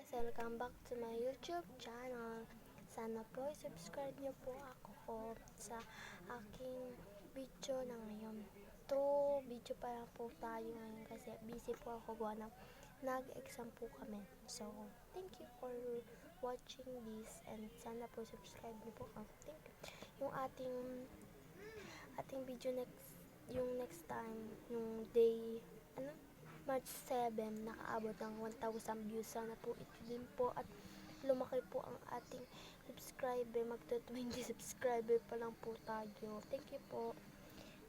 guys! Welcome back to my YouTube channel. Sana po subscribe niyo po ako sa aking video na ngayon. Video pa lang po tayo ngayon kasi busy po ako gawa ng nag-exam po kami. So, thank you for watching this and sana po subscribe niyo po ako. Thank you. Yung ating video next time, yung day, March 7, nakaabot ng 1,000 views. Sana po ito din po at lumaki po ang ating subscriber. Magto-20 subscriber pa lang po tayo. Thank you po.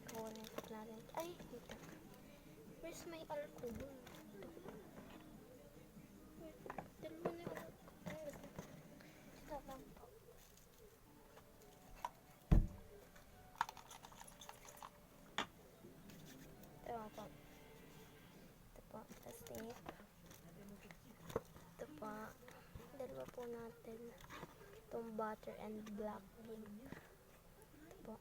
Connect natin. Ay, ito. Where's my alcohol? Dalawa na yung alcohol. Ito lang po. Ito po. Tape. Ito pa. Dalawa po natin. Itong butter and black bean. Ito po.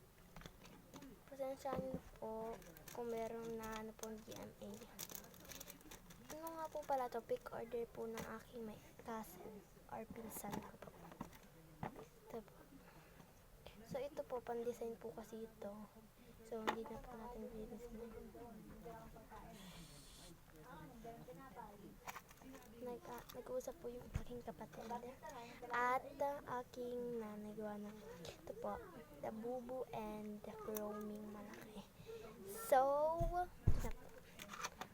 Pasensyahan po kung meron na pong GMA. Ano nga po pala to? Pick order po ng aking may cousin or pinsan ko po. Ito po. So ito po, pan-design po kasi ito. So hindi na po natin i-design. Nag-uusap po yung aking kapatid at aking nanay gawa na ito po, the bubu and the roaming malaki. So,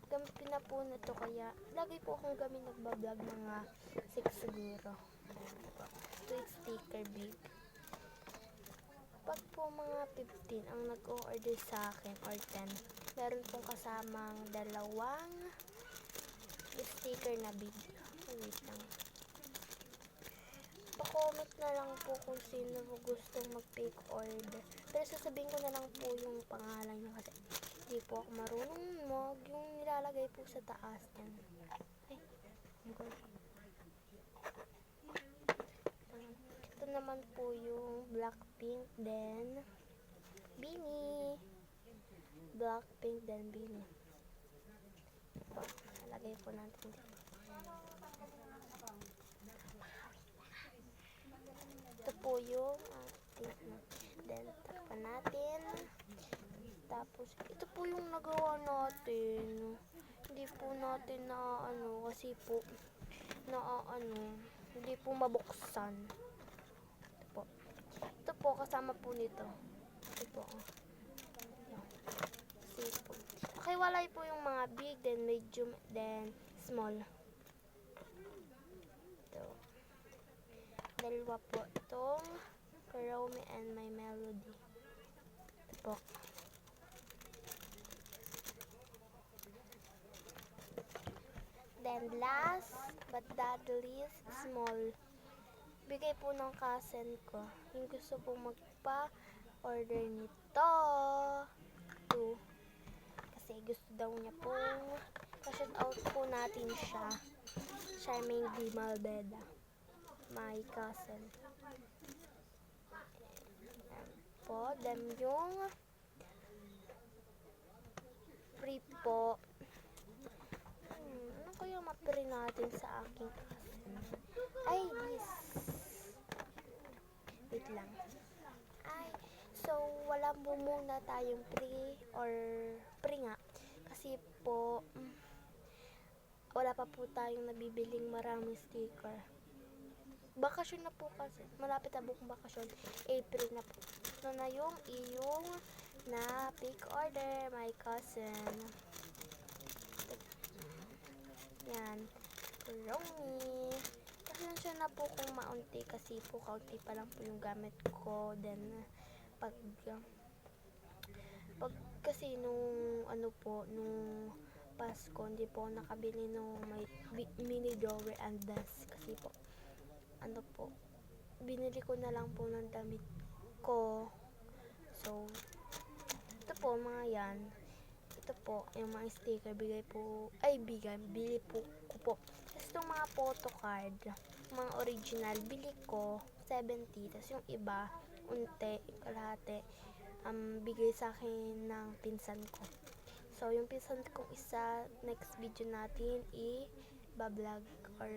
gamit na po na to kaya lagi po akong gamit nagbablog mga 6 siguro. Ito po, 2 sticker big. Pag po mga 15 ang nag-o-order sa akin or 10, meron pong kasamang dalawang sticker na big. Wait lang. Pa-comment na lang po kung sino gustong mag-pick order. Pero sasabihin ko na lang po yung pangalan nyo kasi hindi po ako marunong yung nilalagay po sa taas yan. Ay, ito naman po yung Blackpink, then Beanie. Blackpink, then Beanie. Lagay po natin dito. Ito po yung then takpan natin. Tapos ito po yung nagawa natin. Hindi po natin na kasi po na hindi po mabuksan. Ito po kasama po nito. Ito po. Nakiwalay po yung mga big, then medium, then small. Ito. Dalawa po itong Karomi and My Melody. Ito po. Then last but not least, small. Bigay po ng cousin ko. Yung gusto pong magpa-order nito. Kasi gusto daw niya pong pa-shout out po natin siya. Charming D. Malbeda. My cousin. Ayan po. Then yung free po. Ano kaya ma-free natin sa aking cousin? Ay, this. Wait lang. Ay, so wala po muna tayong free or free nga. Kasi po, wala pa po tayong nabibiling maraming sticker. Bakasyon na po kasi. Malapit na buong bakasyon. April na po. Ito na yung iyong na pick order, my cousin. Yan. Romy. Pasensya na po kung maunti kasi po kaunti pa lang po yung gamit ko. Then, pag kasi nung nung Pasko, hindi po nakabili nung may mini drawer and desk kasi po binili ko na lang po ng damit ko. So ito po mga yan, ito po yung mga sticker bili po ko po. Tapos itong mga photo card, mga original, bili ko 70, tapos yung iba unti, kalahati bigay sa akin ng pinsan ko. So yung pinsan kong isa, next video natin i-bablog or